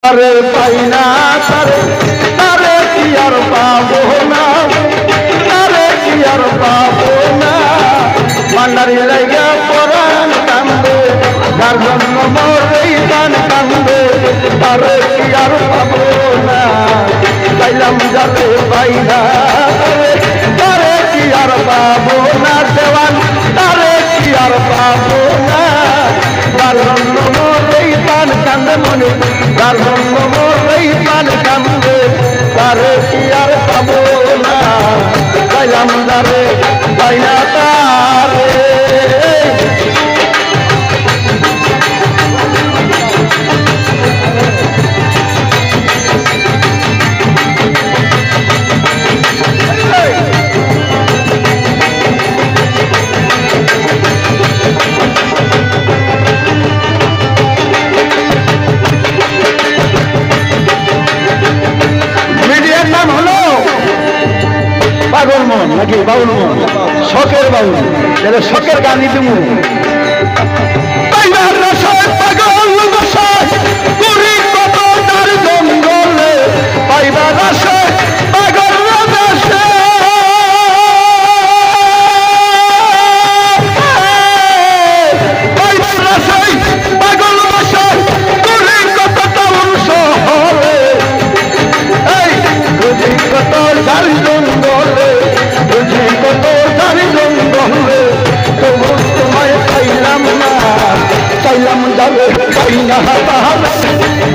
তারে পাই না তারে কি আর পাবো না, তারে কি আর পাবো না। ভান্ডারি লাইগা পরাণ কান্দে, যার জন্য মোর এই গান কান্দে, তারে কি আর পাবো না। চাইলাম যাতে পাই না তারে কি আর পাবো না। দেওয়ান তারে কি আর পাবো না। যার জন্য মোর এই গান কান্দে মনে, যার জন্য মোর এই গান কান্দে, তারে কি আর পাবো না। চাইলাম যারে পাই না তারে। পাগল মন নাকি বাউল মন, শখের বাউল, শখের গানই তুমি পাগল পুরী কত তার জঙ্গলে, পাইবার আসে পাগল দেশে। পাইবার আসে পাগল বসে পুরী কত টাউন শহরে, এই বুঝি কত তার জঙ্গলে, বুঝি কত তার জঙ্গলে। তবু তোমায় পাইলাম না, চাইলাম যাবে পাই না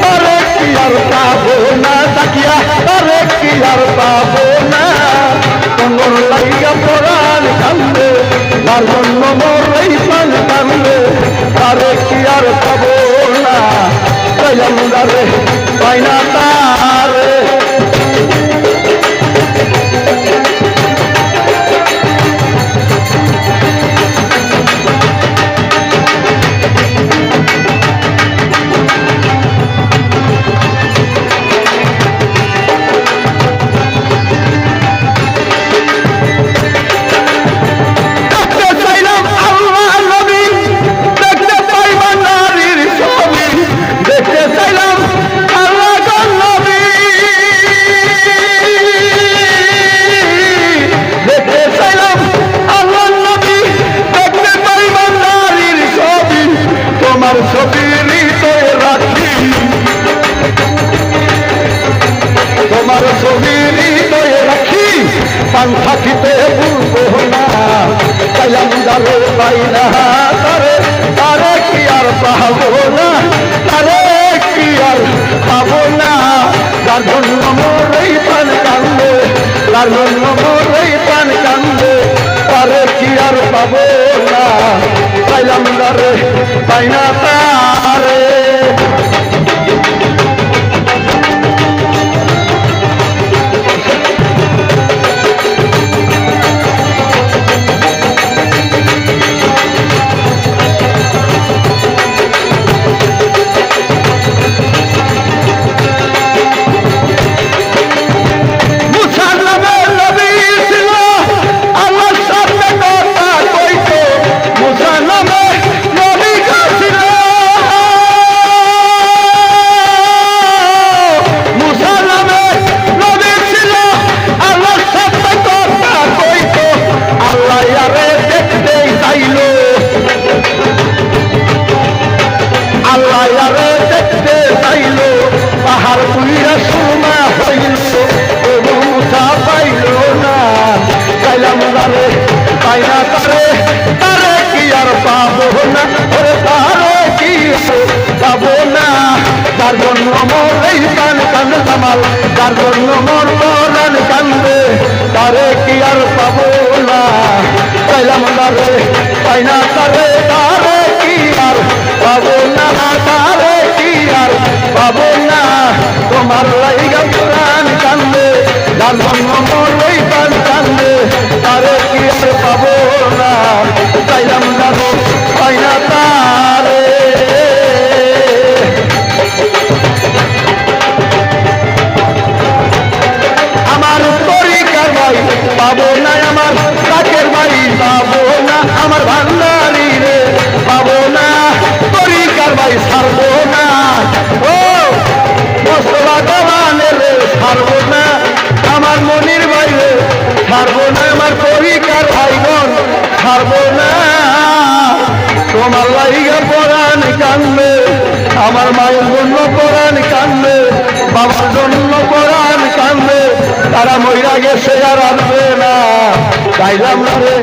তারে কি আর পাবো না। তাকিয়া তারে কি আর পাবো না। কোমর লাইগা পরাণ কান্দে, তার জন্য মোর এই প্রাণ কান্দে, তারে কি আর পাবো না। চাইলাম যাবে পাই না তারে। তোমার ছবি হৃদয়ে রাখি, পান থাকিতে ভুলবো না। চাইলাম যারে পাই না তারে, তারে কি আর পাবো না, তারে কি আর পাবো না। যার জন্য মোর এই প্রাণ কান্দে, যার জন্য মোর এই প্রাণ কান্দে, তারে কি আর পাবো না। চাইলাম যারে পাই না তারে। পাই না তারে, তারে কি আর পাবো না, ওরে তারে কি পাবো না। যার জন্য মোর এই প্রাণ কান্দে জামাল, যার জন্য মোর প্রাণ কান্দে, তারে কি আর পাবো না। চাইলাম তারে পাই না তারে, তারে কি আর পাবো না, তারে কি আর পাবো না। তোমার লাইগা প্রাণ কান্দে, যার জন্য মোর এই প্রাণ কান্দে, তারে কি আর পাবো না। চাইলাম যাবে পাই না তারে। আমার তরিকার ভাই পাবো না, আমার কাকের ভাই পাবো না, আমার ভান্ডারি রে ছাড়বো না আমার পরিকার ভাইগণ, ছাড়বো না। তোমার লাইগা পরাণ কান্দে, আমার মায়ের জন্য পরাণ কান্দে, বাবার জন্য পরাণ কান্দে, তারা মইরা গেছে আর আসবে না। তাইলাম রে